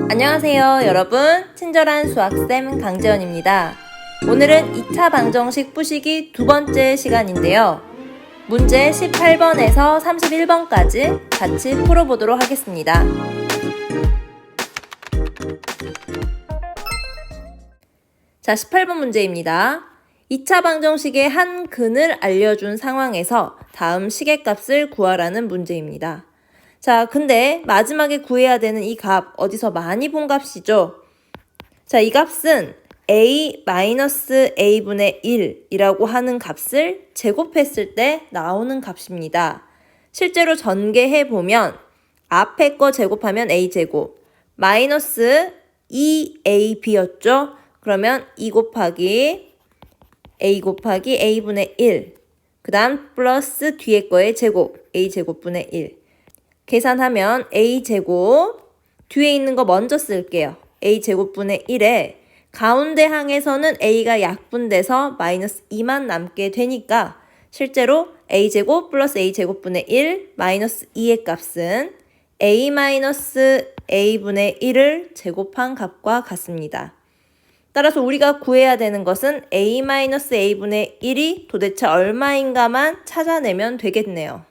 안녕하세요 여러분, 친절한 수학쌤 강재원입니다. 오늘은 2차 방정식 푸시기 두 번째 시간인데요. 문제 18번에서 31번까지 같이 풀어보도록 하겠습니다. 자, 18번 문제입니다. 2차 방정식의 한 근을 알려준 상황에서 다음 식의 값을 구하라는 문제입니다. 자, 근데 마지막에 구해야 되는 이 값, 어디서 많이 본 값이죠? 자, 이 값은 a-a분의 1이라고 하는 값을 제곱했을 때 나오는 값입니다. 실제로 전개해보면 앞에 거 제곱하면 a제곱, 마이너스 2ab였죠? 그러면 2 곱하기 a분의 1, 그 다음 플러스 뒤에 거의 제곱, a제곱분의 1. 계산하면 a제곱, 뒤에 있는 거 먼저 쓸게요. a제곱분의 1에 가운데 항에서는 a가 약분돼서 마이너스 2만 남게 되니까 실제로 a제곱 플러스 a제곱분의 1 마이너스 2의 값은 a 마이너스 a분의 1을 제곱한 값과 같습니다. 따라서 우리가 구해야 되는 것은 a 마이너스 a분의 1이 도대체 얼마인가만 찾아내면 되겠네요.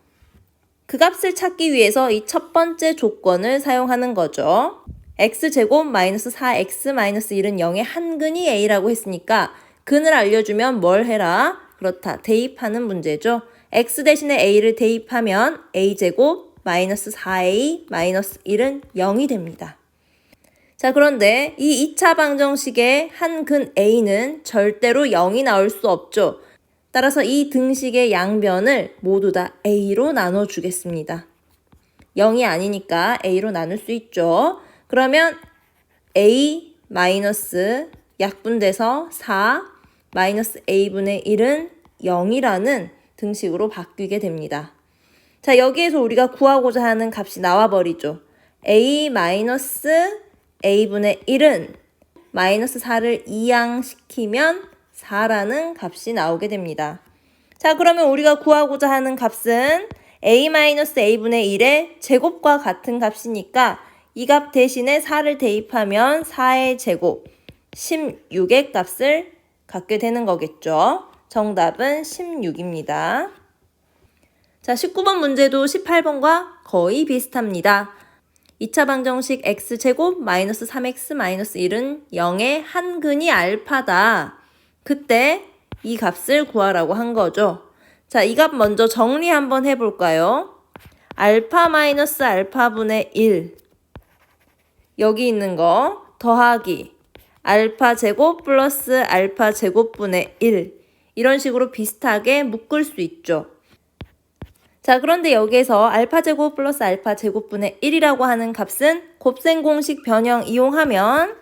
그 값을 찾기 위해서 이 첫 번째 조건을 사용하는 거죠. x제곱 마이너스 4x 마이너스 1은 0의 한근이 a라고 했으니까 근을 알려주면 뭘 해라? 그렇다. 대입하는 문제죠. x 대신에 a를 대입하면 a제곱 마이너스 4a 마이너스 1은 0이 됩니다. 자, 그런데 이 2차 방정식의 한근 a는 절대로 0이 나올 수 없죠. 따라서 이 등식의 양변을 모두 다 a로 나눠주겠습니다. 0이 아니니까 a로 나눌 수 있죠. 그러면 a 마이너스 약분돼서 4 마이너스 a분의 1은 0이라는 등식으로 바뀌게 됩니다. 자, 여기에서 우리가 구하고자 하는 값이 나와버리죠. a 마이너스 a분의 1은 마이너스 4를 이항시키면 4라는 값이 나오게 됩니다. 자, 그러면 우리가 구하고자 하는 값은 a-a분의 1의 제곱과 같은 값이니까 이 값 대신에 4를 대입하면 4의 제곱, 16의 값을 갖게 되는 거겠죠. 정답은 16입니다. 자, 19번 문제도 18번과 거의 비슷합니다. 2차 방정식 x제곱 마이너스 3x 마이너스 1은 0의 한근이 알파다. 그때 이 값을 구하라고 한 거죠. 자, 이 값 먼저 정리 한번 해볼까요? 알파 마이너스 알파분의 1, 여기 있는 거 더하기 알파 제곱 플러스 알파 제곱분의 1, 이런 식으로 비슷하게 묶을 수 있죠. 자, 그런데 여기에서 알파 제곱 플러스 알파 제곱분의 1이라고 하는 값은 곱셈 공식 변형 이용하면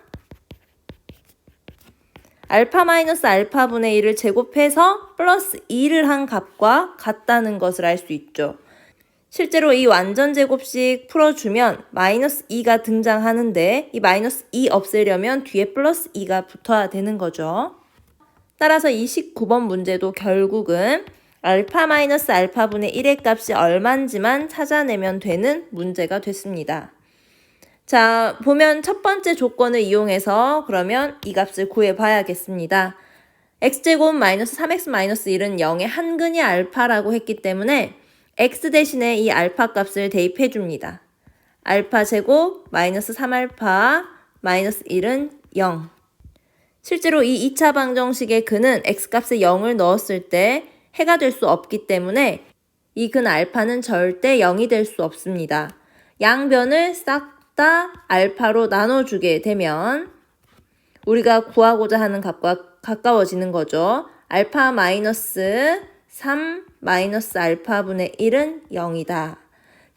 알파 마이너스 알파분의 1을 제곱해서 플러스 2를 한 값과 같다는 것을 알 수 있죠. 실제로 이 완전 제곱식 풀어주면 마이너스 2가 등장하는데 이 마이너스 2 없애려면 뒤에 플러스 2가 붙어야 되는 거죠. 따라서 이 19번 문제도 결국은 알파 마이너스 알파분의 1의 값이 얼만지만 찾아내면 되는 문제가 됐습니다. 자, 보면 첫 번째 조건을 이용해서 그러면 이 값을 구해봐야겠습니다. x제곱 마이너스 3x 마이너스 1은 0의 한근이 알파라고 했기 때문에 x 대신에 이 알파 값을 대입해줍니다. 알파 제곱 마이너스 3알파 마이너스 1은 0. 실제로 이 2차 방정식의 근은 x값에 0을 넣었을 때 해가 될 수 없기 때문에 이 근 알파는 절대 0이 될 수 없습니다. 양변을 싹 다 알파로 나눠주게 되면 우리가 구하고자 하는 값과 가까워지는 거죠. 알파 마이너스 3 마이너스 알파분의 1은 0이다.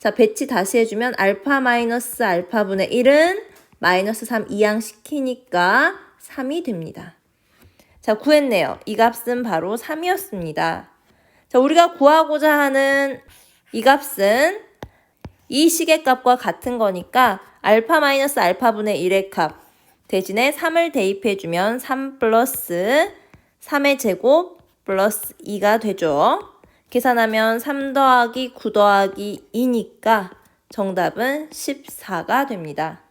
자, 배치 다시 해주면 알파 마이너스 알파분의 1은 마이너스 3 이항시키니까 3이 됩니다. 자, 구했네요. 이 값은 바로 3이었습니다. 자, 우리가 구하고자 하는 이 값은 이 식의 값과 같은 거니까 알파 마이너스 알파분의 1의 값 대신에 3을 대입해주면 3 플러스 3의 제곱 플러스 2가 되죠. 계산하면 3 더하기 9 더하기 2니까 정답은 14가 됩니다.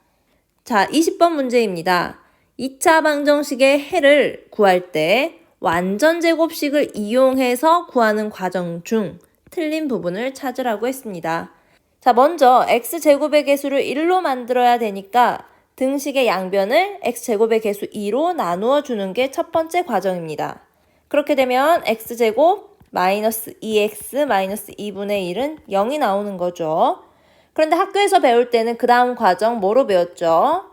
자, 20번 문제입니다. 2차 방정식의 해를 구할 때 완전제곱식을 이용해서 구하는 과정 중 틀린 부분을 찾으라고 했습니다. 자, 먼저 x제곱의 개수를 1로 만들어야 되니까 등식의 양변을 x제곱의 개수 2로 나누어 주는 게 첫 번째 과정입니다. 그렇게 되면 x제곱 마이너스 2x 마이너스 2분의 1은 0이 나오는 거죠. 그런데 학교에서 배울 때는 그 다음 과정 뭐로 배웠죠?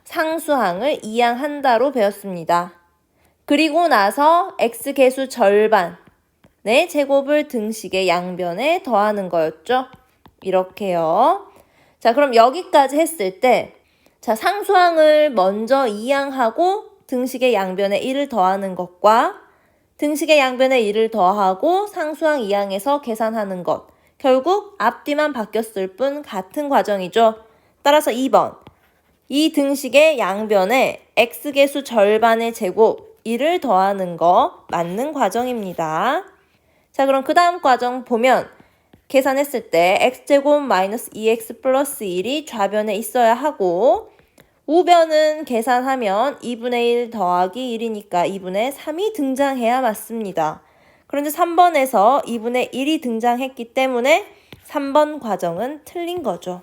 상수항을 이항한다로 배웠습니다. 그리고 나서 x개수 절반의 제곱을 등식의 양변에 더하는 거였죠. 이렇게요. 자, 그럼 여기까지 했을 때 자, 상수항을 먼저 이항하고 등식의 양변에 1을 더하는 것과 등식의 양변에 1을 더하고 상수항 이항해서 계산하는 것. 결국 앞뒤만 바뀌었을 뿐 같은 과정이죠. 따라서 2번. 이 등식의 양변에 x개수 절반의 제곱 1을 더하는 거 맞는 과정입니다. 자, 그럼 그 다음 과정 보면 계산했을 때 x제곱 마이너스 2x 플러스 1이 좌변에 있어야 하고 우변은 계산하면 2분의 1 더하기 1이니까 2분의 3이 등장해야 맞습니다. 그런데 3번에서 2분의 1이 등장했기 때문에 3번 과정은 틀린 거죠.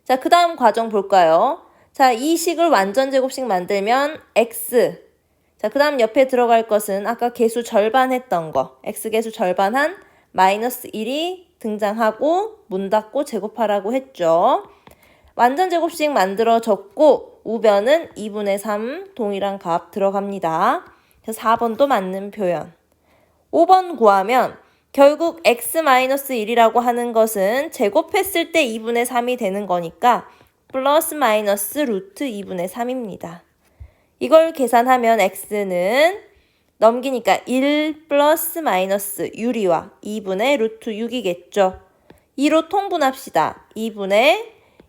자, 그 다음 과정 볼까요? 자, 이 식을 완전제곱식 만들면 x. 자, 그 다음 옆에 들어갈 것은 아까 개수 절반 했던 거. x개수 절반한 마이너스 1이 등장하고 문 닫고 제곱하라고 했죠. 완전제곱식 만들어졌고 우변은 2분의 3 동일한 값 들어갑니다. 4번도 맞는 표현. 5번 구하면 결국 x-1이라고 하는 것은 제곱했을 때 2분의 3이 되는 거니까 플러스 마이너스 루트 2분의 3입니다. 이걸 계산하면 x는 넘기니까 1 플러스 마이너스 유리와 2분의 루트 6이겠죠. 2로 통분합시다. 2분의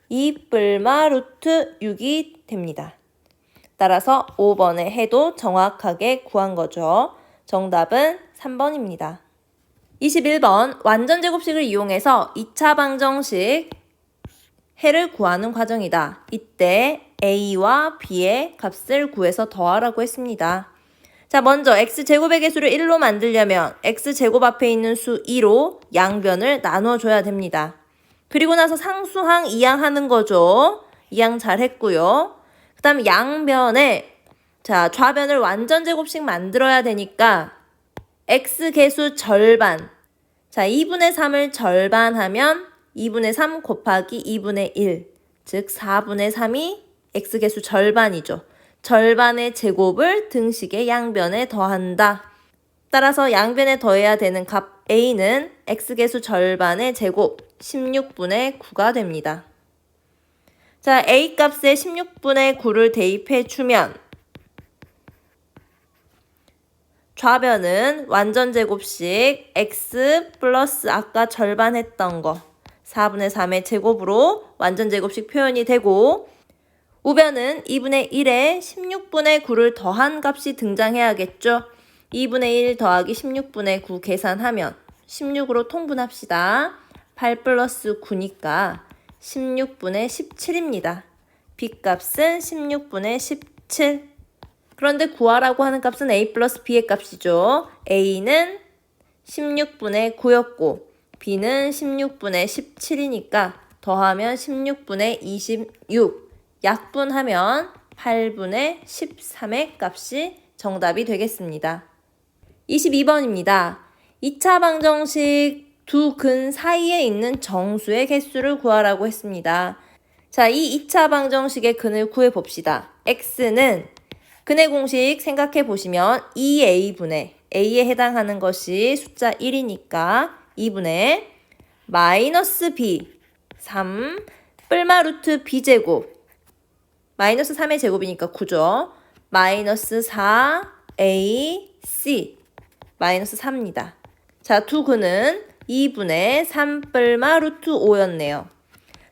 2 뿔마 루트 6이 됩니다. 따라서 5번의 해도 정확하게 구한 거죠. 정답은 3번입니다. 21번 완전제곱식을 이용해서 2차 방정식 해를 구하는 과정이다. 이때 a와 b의 값을 구해서 더하라고 했습니다. 자, 먼저 x제곱의 개수를 1로 만들려면 x제곱 앞에 있는 수 2로 양변을 나눠줘야 됩니다. 그리고 나서 상수항 이항하는 거죠. 이항 잘 했고요. 그 다음 양변에 자, 좌변을 완전제곱식 만들어야 되니까 x개수 절반. 자, 2분의 3을 절반하면 2분의 3 곱하기 2분의 1. 즉 4분의 3이 x개수 절반이죠. 절반의 제곱을 등식의 양변에 더한다. 따라서 양변에 더해야 되는 값 a는 x개수 절반의 제곱 16분의 9가 됩니다. 자, a 값에 16분의 9를 대입해 주면 좌변은 완전제곱식 x 플러스 아까 절반 했던 거 4분의 3의 제곱으로 완전제곱식 표현이 되고 우변은 2분의 1에 16분의 9를 더한 값이 등장해야겠죠. 2분의 1 더하기 16분의 9 계산하면 16으로 통분합시다. 8 플러스 9니까 16분의 17입니다. b값은 16분의 17. 그런데 구하라고 하는 값은 a 플러스 b의 값이죠. a는 16분의 9였고 b는 16분의 17이니까 더하면 16분의 26. 약분하면 8분의 13의 값이 정답이 되겠습니다. 22번입니다. 2차 방정식 두 근 사이에 있는 정수의 개수를 구하라고 했습니다. 자, 이 2차 방정식의 근을 구해봅시다. x는 근의 공식 생각해 보시면 2a분의 a에 해당하는 것이 숫자 1이니까 2분의 마이너스 b 3 뿔마 루트 b제곱 마이너스 3의 제곱이니까 9죠. 마이너스 4ac 마이너스 4입니다. 자, 두 근은 2분의 3 뿔마 루트 5였네요.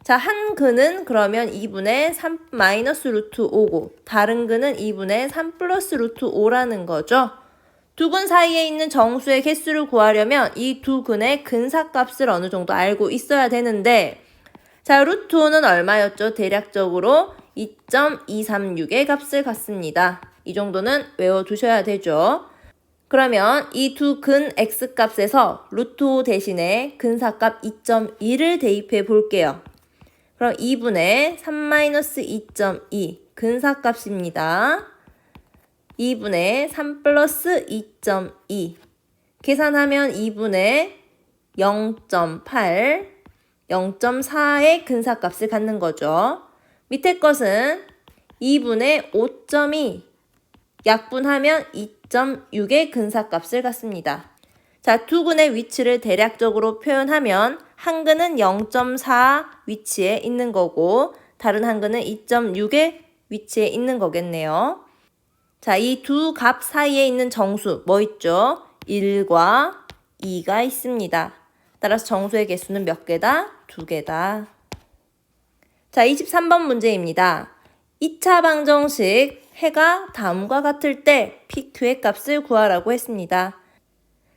자, 한 근은 그러면 2분의 3 마이너스 루트 5고 다른 근은 2분의 3 플러스 루트 5라는 거죠. 두 근 사이에 있는 정수의 개수를 구하려면 이 두 근의 근사값을 어느 정도 알고 있어야 되는데 자, 루트 5는 얼마였죠? 대략적으로 2.236의 값을 갖습니다. 이 정도는 외워두셔야 되죠. 그러면 이 두 근 x값에서 루트 5 대신에 근사값 2.2를 대입해 볼게요. 그럼 2분의 3-2.2 근사값입니다. 2분의 3 플러스 2.2 계산하면 2분의 0.8, 0.4의 근사값을 갖는 거죠. 밑에 것은 2분의 5.2 약분하면 2.6의 근사값을 갖습니다. 자, 두 근의 위치를 대략적으로 표현하면 한 근은 0.4 위치에 있는 거고 다른 한 근은 2.6의 위치에 있는 거겠네요. 자, 이 두 값 사이에 있는 정수 뭐 있죠? 1과 2가 있습니다. 따라서 정수의 개수는 몇 개다? 2개다. 자, 23번 문제입니다. 2차 방정식 해가 다음과 같을 때 PQ의 값을 구하라고 했습니다.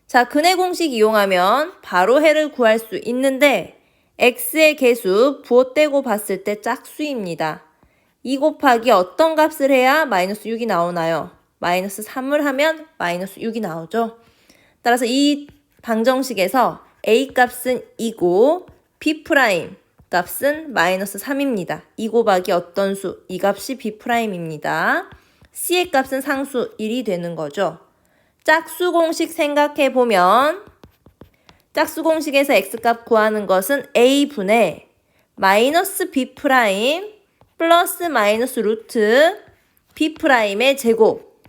자, 근의 공식 이용하면 바로 해를 구할 수 있는데 x의 개수 부호 떼고 봤을 때 짝수입니다. 2 곱하기 어떤 값을 해야 마이너스 6이 나오나요? 마이너스 3을 하면 마이너스 6이 나오죠. 따라서 이 방정식에서 a 값은 2고 b' 값은 마이너스 3입니다. 2 곱하기 어떤 수? 이 값이 b'입니다. c의 값은 상수 1이 되는 거죠. 짝수 공식 생각해 보면 짝수 공식에서 x값 구하는 것은 a분의 마이너스 b' 플러스 마이너스 루트 b'의 제곱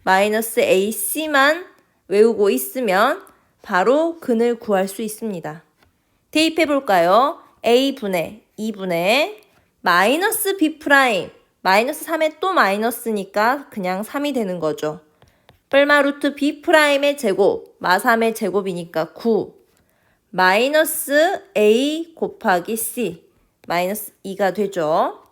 마이너스 ac만 외우고 있으면 바로 근을 구할 수 있습니다. 대입해 볼까요? a분의 2분의 마이너스 b' 마이너스 3에 또 마이너스니까 그냥 3이 되는 거죠. 뿔마 루트 b'의 제곱 마3의 제곱이니까 9 마이너스 a 곱하기 c 마이너스 2가 되죠.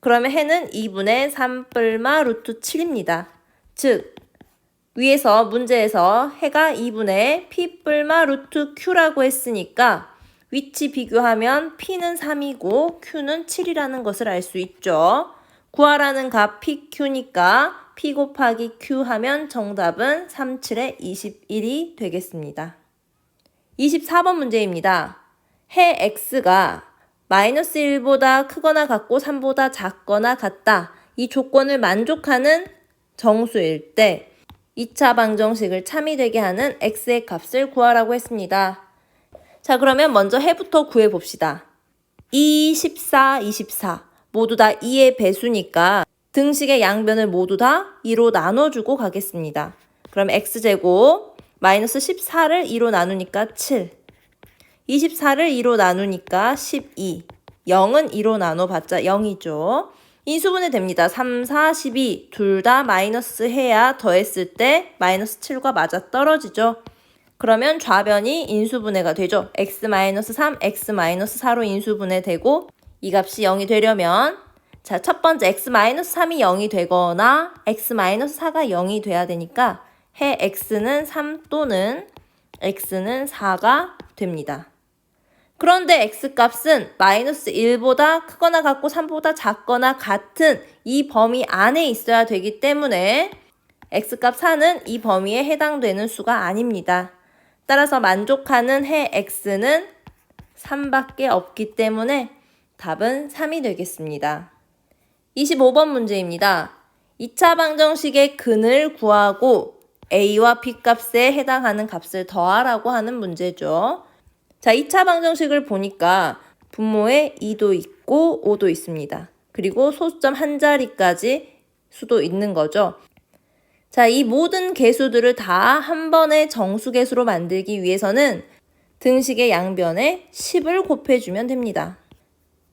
그러면 해는 2분의 3 뿔마 루트 7입니다. 즉 위에서 문제에서 해가 2분의 p 뿔마 루트 q라고 했으니까 위치 비교하면 p는 3이고 q는 7이라는 것을 알 수 있죠. 구하라는 값 pq니까 p 곱하기 q 하면 정답은 3, 7에 21이 되겠습니다. 24번 문제입니다. 해 x가 마이너스 1보다 크거나 같고 3보다 작거나 같다. 이 조건을 만족하는 정수일 때 2차 방정식을 참이되게 하는 x의 값을 구하라고 했습니다. 자, 그러면 먼저 해부터 구해봅시다. 2, 14, 24 모두 다 2의 배수니까 등식의 양변을 모두 다 2로 나눠주고 가겠습니다. 그럼 x제곱 마이너스 14를 2로 나누니까 7 24를 2로 나누니까 12 0은 2로 나눠봤자 0이죠. 인수분해 됩니다. 3, 4, 12 둘 다 마이너스 해야 더했을 때 마이너스 7과 맞아 떨어지죠. 그러면 좌변이 인수분해가 되죠. x-3, x-4로 인수분해 되고 이 값이 0이 되려면 자, 첫 번째 x-3이 0이 되거나 x-4가 0이 돼야 되니까 해 x는 3 또는 x는 4가 됩니다. 그런데 x값은 마이너스 1보다 크거나 같고 3보다 작거나 같은 이 범위 안에 있어야 되기 때문에 x값 4는 이 범위에 해당되는 수가 아닙니다. 따라서 만족하는 해 x는 3밖에 없기 때문에 답은 3이 되겠습니다. 25번 문제입니다. 2차 방정식의 근을 구하고 a와 b 값에 해당하는 값을 더하라고 하는 문제죠. 자, 2차 방정식을 보니까 분모에 2도 있고 5도 있습니다. 그리고 소수점 한 자리까지 수도 있는 거죠. 자, 이 모든 개수들을 다 한 번에 정수개수로 만들기 위해서는 등식의 양변에 10을 곱해주면 됩니다.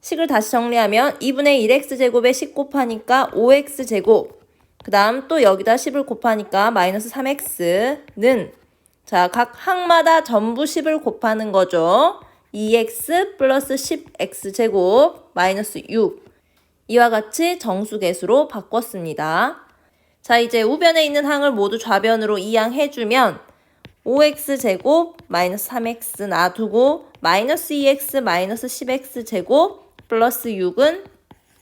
식을 다시 정리하면 2분의 1x제곱에 10 곱하니까 5x제곱 그 다음 또 여기다 10을 곱하니까 마이너스 3x는 자, 각 항마다 전부 10을 곱하는 거죠. 2x 플러스 10x제곱 마이너스 6 이와 같이 정수개수로 바꿨습니다. 자, 이제 우변에 있는 항을 모두 좌변으로 이항해주면 5x제곱 마이너스 3x 놔두고 마이너스 2x 마이너스 10x제곱 플러스 6은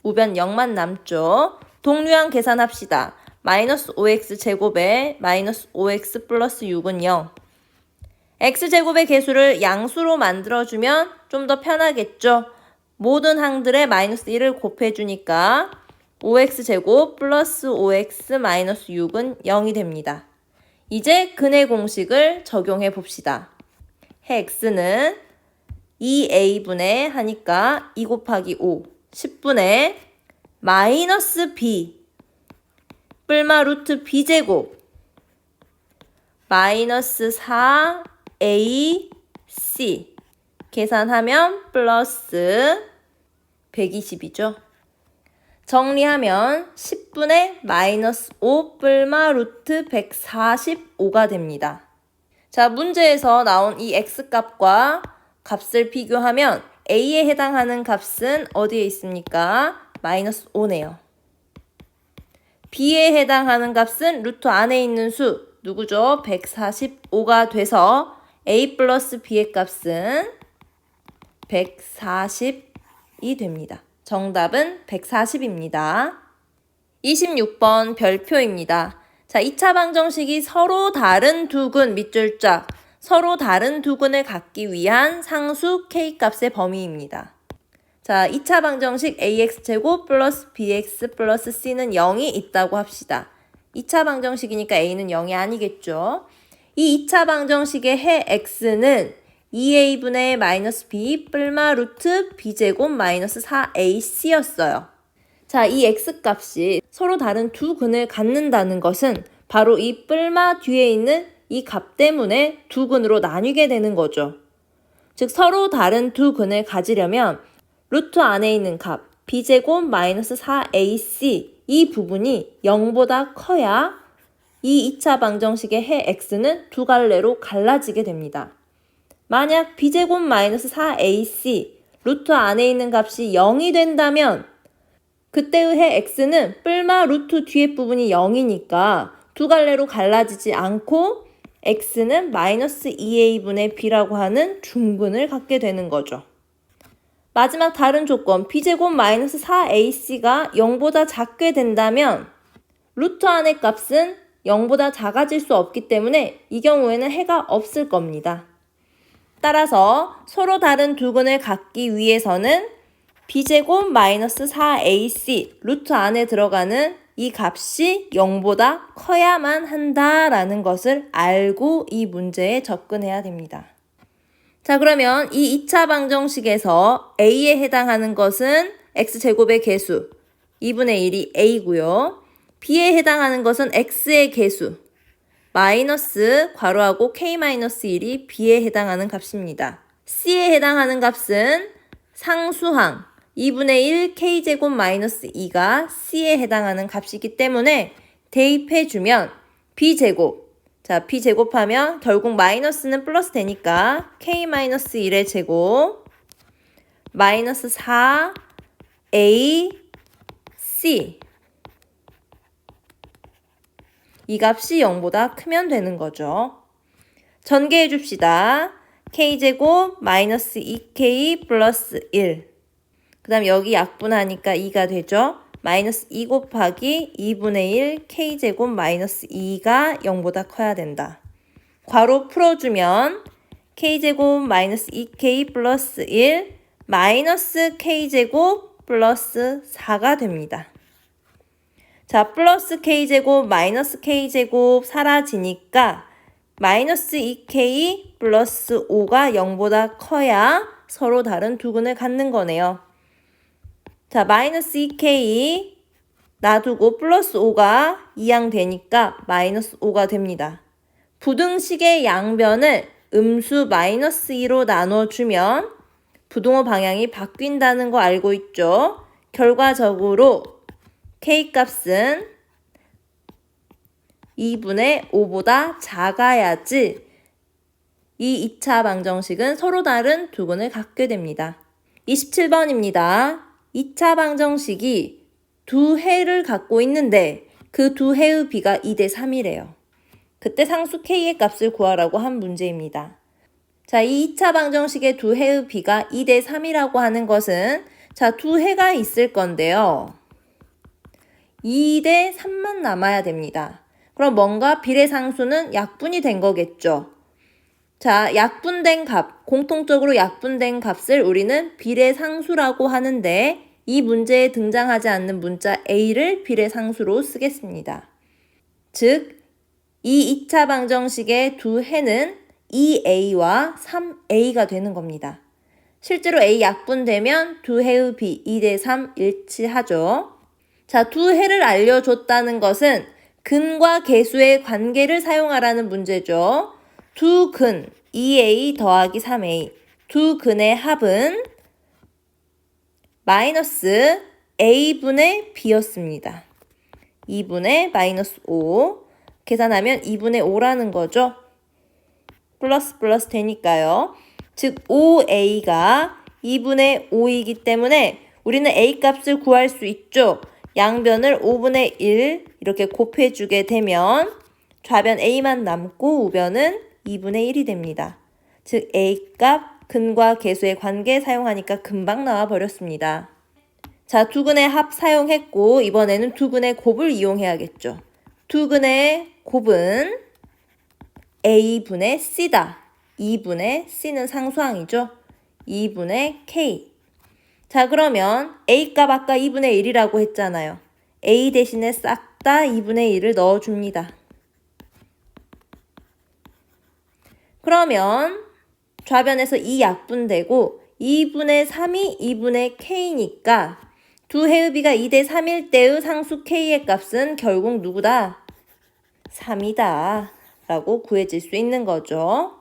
우변 0만 남죠. 동류항 계산합시다. 마이너스 5x제곱에 마이너스 5x 플러스 6은 0. x제곱의 개수를 양수로 만들어주면 좀 더 편하겠죠. 모든 항들의 마이너스 1을 곱해주니까 5x제곱 플러스 5x 마이너스 6은 0이 됩니다. 이제 근의 공식을 적용해 봅시다. 해 x는 2a분의 하니까 2 곱하기 5, 10분의 마이너스 b, 뿔마 루트 b제곱, 마이너스 4ac, 계산하면 플러스 120이죠. 정리하면 10분의 마이너스 5 뿔마 루트 145가 됩니다. 자, 문제에서 나온 이 x값과 값을 비교하면 a에 해당하는 값은 어디에 있습니까? 마이너스 5네요. b에 해당하는 값은 루트 안에 있는 수 누구죠? 145가 돼서 a 플러스 b의 값은 140이 됩니다. 정답은 140입니다. 26번 별표입니다. 자, 2차 방정식이 서로 다른 두 근 밑줄짝, 서로 다른 두 근을 갖기 위한 상수 k값의 범위입니다. 자, 2차 방정식 ax제곱 플러스 bx 플러스 c는 0이 있다고 합시다. 2차 방정식이니까 a는 0이 아니겠죠. 이 2차 방정식의 해 x는 2a분의 마이너스 b 뿔마 루트 b제곱 마이너스 4ac였어요. 자, 이 x값이 서로 다른 두 근을 갖는다는 것은 바로 이 뿔마 뒤에 있는 이 값 때문에 두 근으로 나뉘게 되는 거죠. 즉 서로 다른 두 근을 가지려면 루트 안에 있는 값 b제곱 마이너스 4ac 이 부분이 0보다 커야 이 2차 방정식의 해 x는 두 갈래로 갈라지게 됩니다. 만약 b제곱 마이너스 4ac 루트 안에 있는 값이 0이 된다면 그때의 해 x는 뿔마 루트 뒤에 부분이 0이니까 두 갈래로 갈라지지 않고 x는 마이너스 2a분의 b라고 하는 중근을 갖게 되는 거죠. 마지막 다른 조건 b제곱 마이너스 4ac가 0보다 작게 된다면 루트 안의 값은 0보다 작아질 수 없기 때문에 이 경우에는 해가 없을 겁니다. 따라서 서로 다른 두 근을 갖기 위해서는 b제곱 마이너스 4ac 루트 안에 들어가는 이 값이 0보다 커야만 한다라는 것을 알고 이 문제에 접근해야 됩니다. 자, 그러면 이 2차 방정식에서 a에 해당하는 것은 x제곱의 개수 2분의 1이 a고요. b에 해당하는 것은 x의 개수 마이너스 괄호하고 k-1이 b에 해당하는 값입니다. c에 해당하는 값은 상수항 2분의 1 k제곱 마이너스 2가 c에 해당하는 값이기 때문에 대입해주면 b제곱, 자 b제곱하면 결국 마이너스는 플러스 되니까 k-1의 제곱 마이너스 4ac 이 값이 0보다 크면 되는 거죠. 전개해 줍시다. k제곱 마이너스 2k 플러스 1. 그 다음 여기 약분하니까 2가 되죠. 마이너스 2 곱하기 2분의 1 k제곱 마이너스 2가 0보다 커야 된다. 괄호 풀어주면 k제곱 마이너스 2k 플러스 1 마이너스 k제곱 플러스 4가 됩니다. 자, 플러스 k제곱 마이너스 k제곱 사라지니까 마이너스 2k 플러스 5가 0보다 커야 서로 다른 두 근을 갖는 거네요. 자, 마이너스 2k 놔두고 플러스 5가 이항되니까 마이너스 5가 됩니다. 부등식의 양변을 음수 마이너스 2로 나눠주면 부동호 방향이 바뀐다는 거 알고 있죠? 결과적으로 k값은 2분의 5보다 작아야지 이 2차 방정식은 서로 다른 두 근을 갖게 됩니다. 27번입니다. 2차 방정식이 두 해를 갖고 있는데 그 두 해의 비가 2대 3이래요. 그때 상수 k의 값을 구하라고 한 문제입니다. 자, 이 2차 방정식의 두 해의 b가 2대 3이라고 하는 것은 자, 두 해가 있을 건데요. 2대 3만 남아야 됩니다. 그럼 뭔가 비례상수는 약분이 된 거겠죠. 자, 약분된 값, 공통적으로 약분된 값을 우리는 비례상수라고 하는데 이 문제에 등장하지 않는 문자 a를 비례상수로 쓰겠습니다. 즉, 이 2차 방정식의 두 해는 2a와 3a가 되는 겁니다. 실제로 a 약분되면 두 해의 b 2대 3 일치하죠. 자, 두 해를 알려줬다는 것은 근과 계수의 관계를 사용하라는 문제죠. 두 근 2a 더하기 3a 두 근의 합은 마이너스 a분의 b였습니다. 2분의 마이너스 5 계산하면 2분의 5라는 거죠. 플러스 플러스 되니까요. 즉 5a가 2분의 5이기 때문에 우리는 a 값을 구할 수 있죠. 양변을 5분의 1 이렇게 곱해주게 되면 좌변 a만 남고 우변은 2분의 1이 됩니다. 즉 a 값 근과 계수의 관계 사용하니까 금방 나와 버렸습니다. 자, 두 근의 합 사용했고 이번에는 두 근의 곱을 이용해야겠죠. 두 근의 곱은 a분의 c다. 2분의 c는 상수항이죠. 2분의 k. 자, 그러면 a 값 아까 2분의 1이라고 했잖아요. a 대신에 싹 다 2분의 1을 넣어줍니다. 그러면 좌변에서 2 약분되고 2분의 3이 2분의 k니까 두 해의 b가 2대 3일 때의 상수 k의 값은 결국 누구다? 3이다 라고 구해질 수 있는 거죠.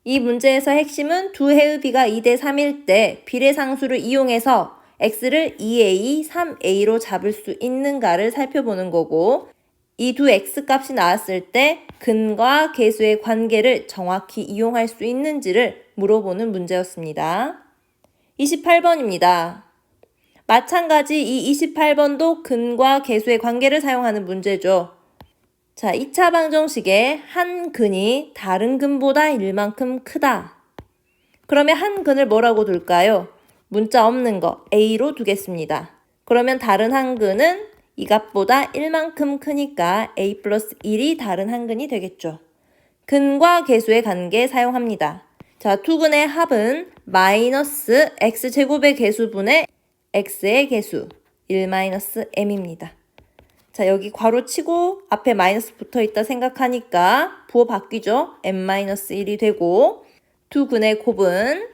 이 문제에서 핵심은 두 해의 b가 2대 3일 때 비례상수를 이용해서 x를 2a, 3a로 잡을 수 있는가를 살펴보는 거고 이 두 x 값이 나왔을 때 근과 계수의 관계를 정확히 이용할 수 있는지를 물어보는 문제였습니다. 28번입니다. 마찬가지 이 28번도 근과 계수의 관계를 사용하는 문제죠. 자, 2차 방정식에 한 근이 다른 근보다 1만큼 크다. 그러면 한 근을 뭐라고 둘까요? 문자 없는 거 a로 두겠습니다. 그러면 다른 한 근은 이 값보다 1만큼 크니까 a 플러스 1이 다른 한 근이 되겠죠. 근과 계수의 관계 사용합니다. 자, 두 근의 합은 마이너스 x제곱의 계수분의 x의 계수 1-m입니다. 자, 여기 괄호 치고 앞에 마이너스 붙어 있다 생각하니까 부호 바뀌죠. m-1이 되고 두 근의 곱은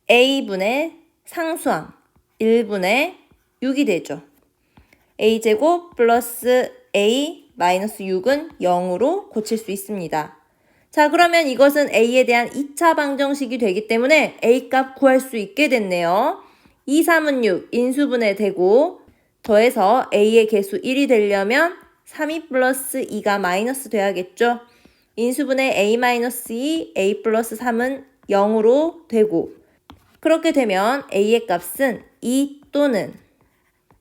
a분의 상수항 1분의 6이 되죠. a제곱 플러스 a 마이너스 6은 0으로 고칠 수 있습니다. 자, 그러면 이것은 a에 대한 2차 방정식이 되기 때문에 a 값 구할 수 있게 됐네요. 2, 3은 6 인수분해 되고 더해서 a의 개수 1이 되려면 3이 플러스 2가 마이너스 돼야겠죠. 인수분해 a-2, a 플러스 3은 0으로 되고 그렇게 되면 a의 값은 2 또는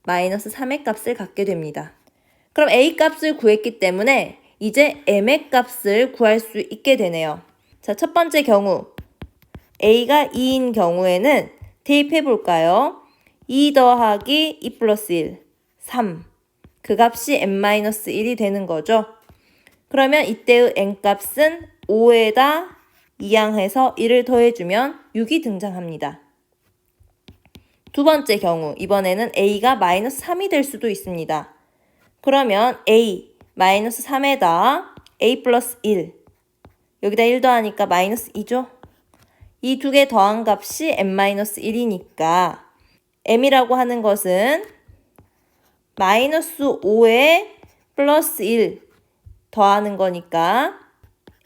마이너스 3의 값을 갖게 됩니다. 그럼 a 값을 구했기 때문에 이제 m의 값을 구할 수 있게 되네요. 자, 첫 번째 경우 a가 2인 경우에는 대입해 볼까요? 2 더하기 2 플러스 1, 3. 그 값이 n-1이 되는 거죠. 그러면 이때의 n값은 5에다 이항해서 1을 더해주면 6이 등장합니다. 두 번째 경우, 이번에는 a가 마이너스 3이 될 수도 있습니다. 그러면 a 마이너스 3에다 a 플러스 1. 여기다 1 더하니까 마이너스 2죠. 이 두 개 더한 값이 n-1이니까 m이라고 하는 것은 마이너스 5에 플러스 1 더하는 거니까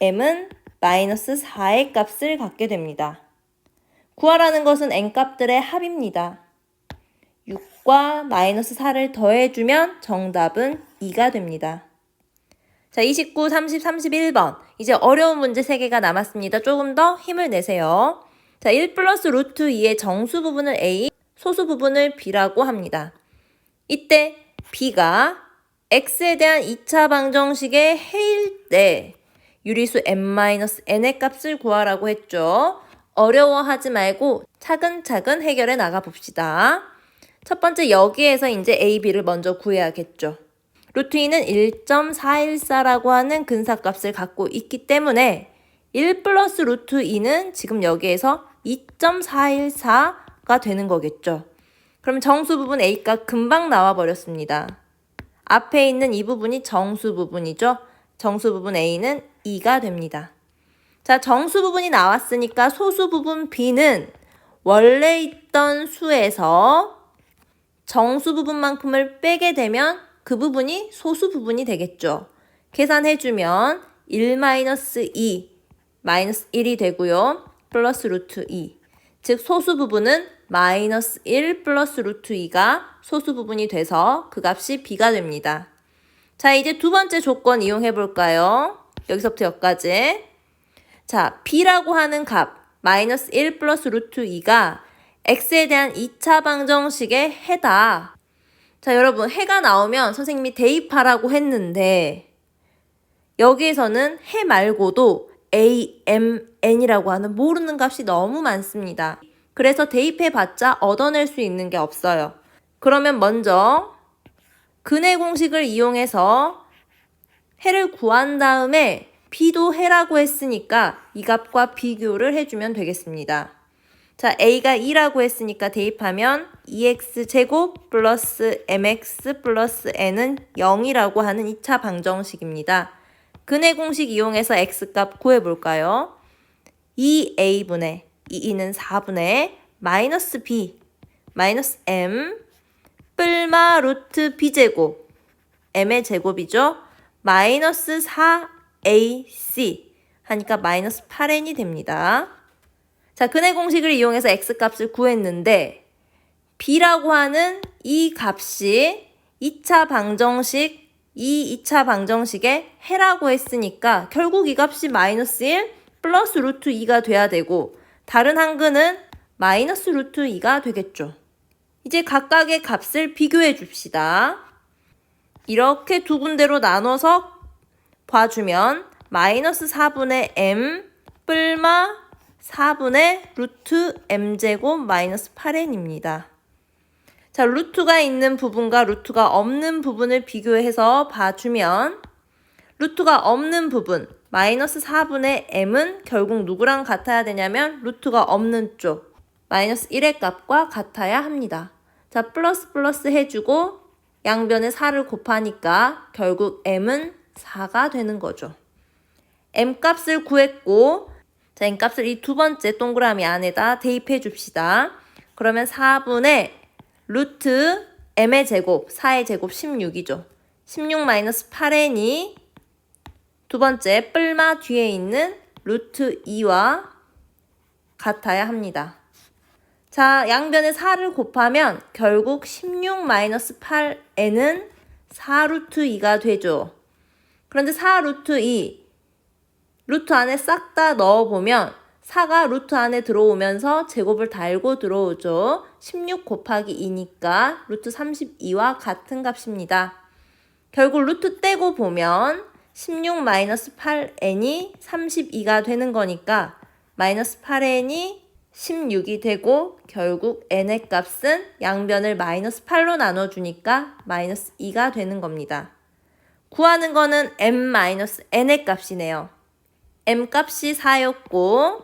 m은 마이너스 4의 값을 갖게 됩니다. 구하라는 것은 n값들의 합입니다. 6과 마이너스 4를 더해주면 정답은 2가 됩니다. 자, 29, 30, 31번. 이제 어려운 문제 3개가 남았습니다. 조금 더 힘을 내세요. 자, 1 플러스 루트 2의 정수 부분을 a, 소수 부분을 b라고 합니다. 이때 b가 x에 대한 2차 방정식의 해일 때 유리수 n-n의 값을 구하라고 했죠. 어려워하지 말고 차근차근 해결해 나가 봅시다. 첫 번째 여기에서 이제 a, b를 먼저 구해야겠죠. 루트 2는 1.414라고 하는 근사값을 갖고 있기 때문에 1 플러스 루트 2는 지금 여기에서 2.414가 되는 거겠죠. 그럼 정수 부분 a가 금방 나와 버렸습니다. 앞에 있는 이 부분이 정수 부분이죠. 정수 부분 a는 2가 됩니다. 자, 정수 부분이 나왔으니까 소수 부분 b는 원래 있던 수에서 정수 부분만큼을 빼게 되면 그 부분이 소수 부분이 되겠죠. 계산해주면 1-2 마이너스 1이 되고요. 플러스 루트 2. 즉 소수 부분은 마이너스 1 플러스 루트 2가 소수 부분이 돼서 그 값이 b가 됩니다. 자, 이제 두 번째 조건 이용해 볼까요? 여기서부터 여기까지. 자, b라고 하는 값 마이너스 1 플러스 루트 2가 x에 대한 2차 방정식의 해다. 자, 여러분 해가 나오면 선생님이 대입하라고 했는데 여기에서는 해 말고도 a, m, n이라고 하는 모르는 값이 너무 많습니다. 그래서 대입해봤자 얻어낼 수 있는 게 없어요. 그러면 먼저 근해 공식을 이용해서 해를 구한 다음에 b도 해라고 했으니까 이 값과 비교를 해주면 되겠습니다. 자, a가 2라고 했으니까 대입하면 2x제곱 플러스 mx 플러스 n은 0이라고 하는 2차 방정식입니다. 근해 공식 이용해서 x값 구해볼까요? 2a분의 2는 4분의 마이너스 b 마이너스 m 뿔마 루트 b제곱 m의 제곱이죠. 마이너스 4ac 하니까 마이너스 8n이 됩니다. 자, 근해 공식을 이용해서 x값을 구했는데 b라고 하는 이 값이 2차 방정식의 해라고 했으니까 결국 이 값이 마이너스 1 플러스 루트 2가 돼야 되고 다른 한 근은 마이너스 루트 2가 되겠죠. 이제 각각의 값을 비교해 줍시다. 이렇게 두 군데로 나눠서 봐주면 마이너스 4분의 m 뿔마 4분의 루트 m제곱 마이너스 8n입니다. 자, 루트가 있는 부분과 루트가 없는 부분을 비교해서 봐주면 루트가 없는 부분 마이너스 4분의 m은 결국 누구랑 같아야 되냐면 루트가 없는 쪽 마이너스 1의 값과 같아야 합니다. 자, 플러스 플러스 해주고 양변에 4를 곱하니까 결국 m은 4가 되는 거죠. m값을 구했고 자, m값을 이 두 번째 동그라미 안에다 대입해 줍시다. 그러면 4분의 루트 m의 제곱, 4의 제곱 16이죠. 16 마이너스 8n이 두 번째 뿔마 뒤에 있는 루트 2와 같아야 합니다. 자, 양변에 4를 곱하면 결국 16 마이너스 8n은 4 루트 2가 되죠. 그런데 4 루트 2 루트 안에 싹 다 넣어보면 4가 루트 안에 들어오면서 제곱을 달고 들어오죠. 16 곱하기 2니까 루트 32와 같은 값입니다. 결국 루트 떼고 보면 16 마이너스 8n이 32가 되는 거니까 마이너스 8n이 16이 되고 결국 n의 값은 양변을 마이너스 8로 나눠주니까 마이너스 2가 되는 겁니다. 구하는 거는 m-n의 값이네요. m값이 4였고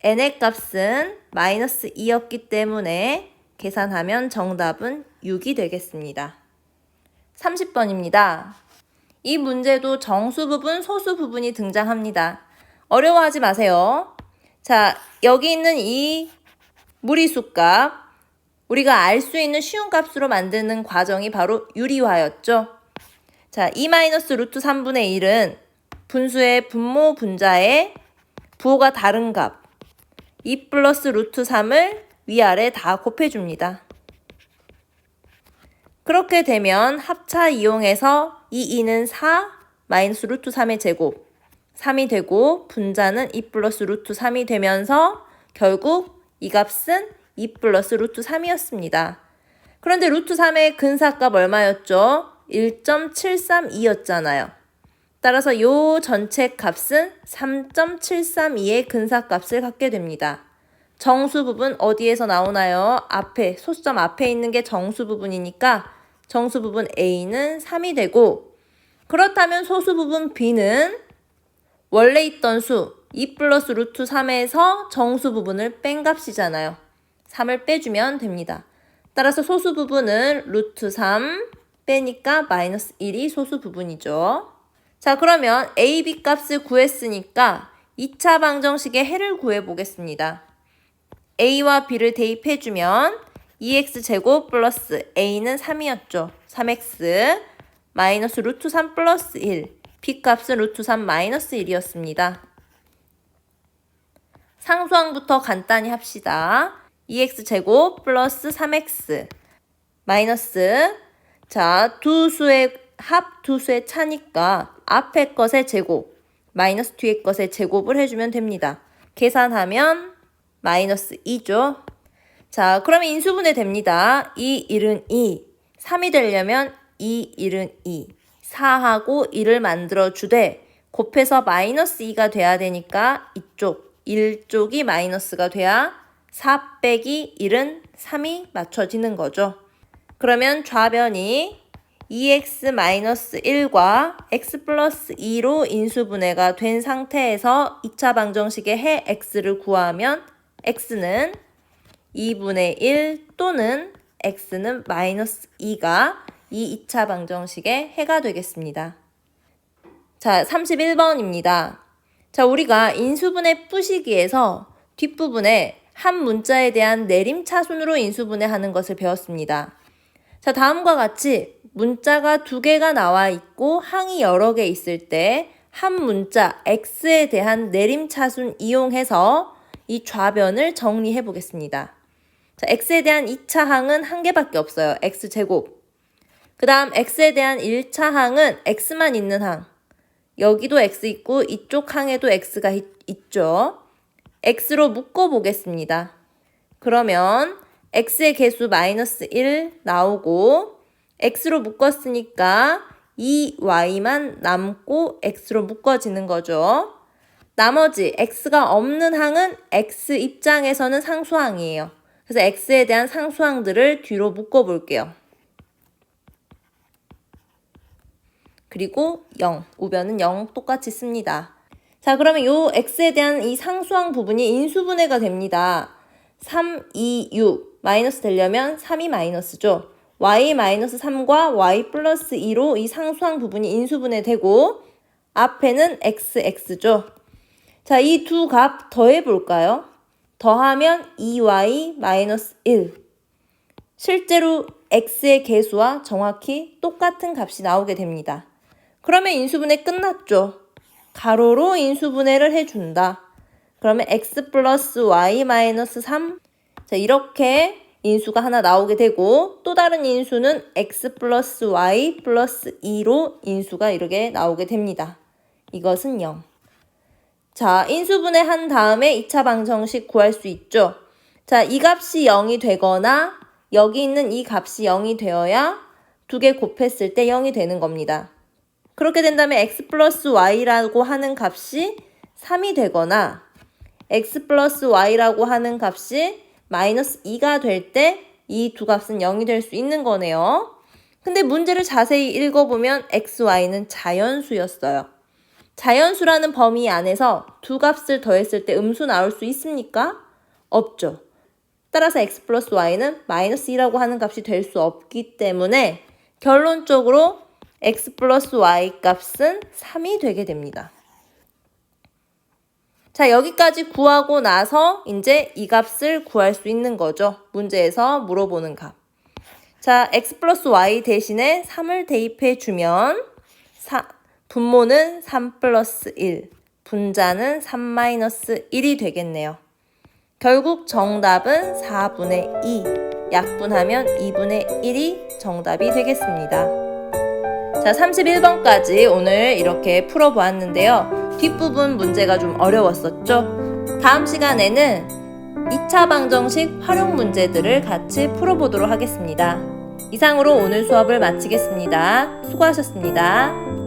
n의 값은 마이너스 2였기 때문에 계산하면 정답은 6이 되겠습니다. 30번입니다. 이 문제도 정수 부분, 소수 부분이 등장합니다. 어려워하지 마세요. 자, 여기 있는 이 무리수 값, 우리가 알 수 있는 쉬운 값으로 만드는 과정이 바로 유리화였죠. 자, 2 마이너스 루트 3분의 1은 분수의 분모 분자의 부호가 다른 값 2 플러스 루트 3을 위아래 다 곱해줍니다. 그렇게 되면 합차 이용해서 이 2는 4 마이너스 루트 3의 제곱 3이 되고 분자는 2 플러스 루트 3이 되면서 결국 이 값은 2 플러스 루트 3이었습니다. 그런데 루트 3의 근사값 얼마였죠? 1.732였잖아요. 따라서 요 전체 값은 3.732의 근사값을 갖게 됩니다. 정수 부분 어디에서 나오나요? 앞에, 소수점 앞에 있는 게 정수 부분이니까 정수 부분 A는 3이 되고, 그렇다면 소수 부분 B는 원래 있던 수 2 플러스 루트 3에서 정수 부분을 뺀 값이잖아요. 3을 빼주면 됩니다. 따라서 소수 부분은 루트 3 빼니까 마이너스 1이 소수 부분이죠. 자, 그러면 A, B 값을 구했으니까 2차 방정식의 해를 구해보겠습니다. A와 B를 대입해주면 2x제곱 플러스 A는 3이었죠. 3x 마이너스 루트 3 플러스 1, B 값은 루트 3 마이너스 1이었습니다. 상수항부터 간단히 합시다. 2x제곱 플러스 3x 마이너스, 자, 두 수의 합, 두 수의 차니까 앞에 것의 제곱 마이너스 뒤에 것의 제곱을 해주면 됩니다. 계산하면 마이너스 2죠. 자, 그러면 인수분해 됩니다. 2, 1은 2. 3이 되려면 2, 1은 2. 4하고 1을 만들어주되 곱해서 마이너스 2가 돼야 되니까 이쪽 1쪽이 마이너스가 돼야 4 빼기 1은 3이 맞춰지는 거죠. 그러면 좌변이 2x-1과 x 플러스 2로 인수분해가 된 상태에서 2차 방정식의 해 x를 구하면 x는 2분의 1 또는 x는 마이너스 2가 이 2차 방정식의 해가 되겠습니다. 자, 31번입니다. 자, 우리가 인수분해 푸시기에서 뒷부분에 한 문자에 대한 내림차순으로 인수분해하는 것을 배웠습니다. 자, 다음과 같이 문자가 두 개가 나와 있고 항이 여러 개 있을 때 한 문자 x에 대한 내림차순 이용해서 이 좌변을 정리해 보겠습니다. 자, x에 대한 2차 항은 한 개밖에 없어요. x제곱. 그 다음 x에 대한 1차 항은 x만 있는 항. 여기도 x 있고 이쪽 항에도 x가 있죠. x로 묶어 보겠습니다. 그러면 x의 개수 마이너스 1 나오고 x로 묶었으니까 2y만 남고 x로 묶어지는 거죠. 나머지 x가 없는 항은 x 입장에서는 상수항이에요. 그래서 x에 대한 상수항들을 뒤로 묶어 볼게요. 그리고 0, 우변은 0 똑같이 씁니다. 자, 그러면 요 x에 대한 이 상수항 부분이 인수분해가 됩니다. 3, 2, 6 마이너스 되려면 3이 마이너스죠. y-3과 y 플러스 2로 이 상수항 부분이 인수분해 되고 앞에는 x죠. 자, 이 두 값 더해 볼까요? 더하면 2y-1. 실제로 x의 개수와 정확히 똑같은 값이 나오게 됩니다. 그러면 인수분해 끝났죠. 가로로 인수분해를 해준다. 그러면 x 플러스 y-3. 자, 이렇게 인수가 하나 나오게 되고 또 다른 인수는 x 플러스 y 플러스 2로 인수가 이렇게 나오게 됩니다. 이것은 0. 자, 인수분해 한 다음에 2차 방정식 구할 수 있죠. 자, 이 값이 0이 되거나 여기 있는 이 값이 0이 되어야 두 개 곱했을 때 0이 되는 겁니다. 그렇게 된다면 x 플러스 y라고 하는 값이 3이 되거나 x 플러스 y라고 하는 값이 마이너스 2가 될 때 이 두 값은 0이 될 수 있는 거네요. 근데 문제를 자세히 읽어보면 x, y는 자연수였어요. 자연수라는 범위 안에서 두 값을 더했을 때 음수 나올 수 있습니까? 없죠. 따라서 x 플러스 y는 마이너스 2라고 하는 값이 될 수 없기 때문에 결론적으로 x 플러스 y 값은 3이 되게 됩니다. 자, 여기까지 구하고 나서 이제 이 값을 구할 수 있는 거죠. 문제에서 물어보는 값. 자, x 플러스 y 대신에 3을 대입해 주면 분모는 3 플러스 1, 분자는 3 마이너스 1이 되겠네요. 결국 정답은 4분의 2, 약분하면 2분의 1이 정답이 되겠습니다. 자, 31번까지 오늘 이렇게 풀어보았는데요. 뒷부분 문제가 좀 어려웠었죠? 다음 시간에는 2차 방정식 활용 문제들을 같이 풀어보도록 하겠습니다. 이상으로 오늘 수업을 마치겠습니다. 수고하셨습니다.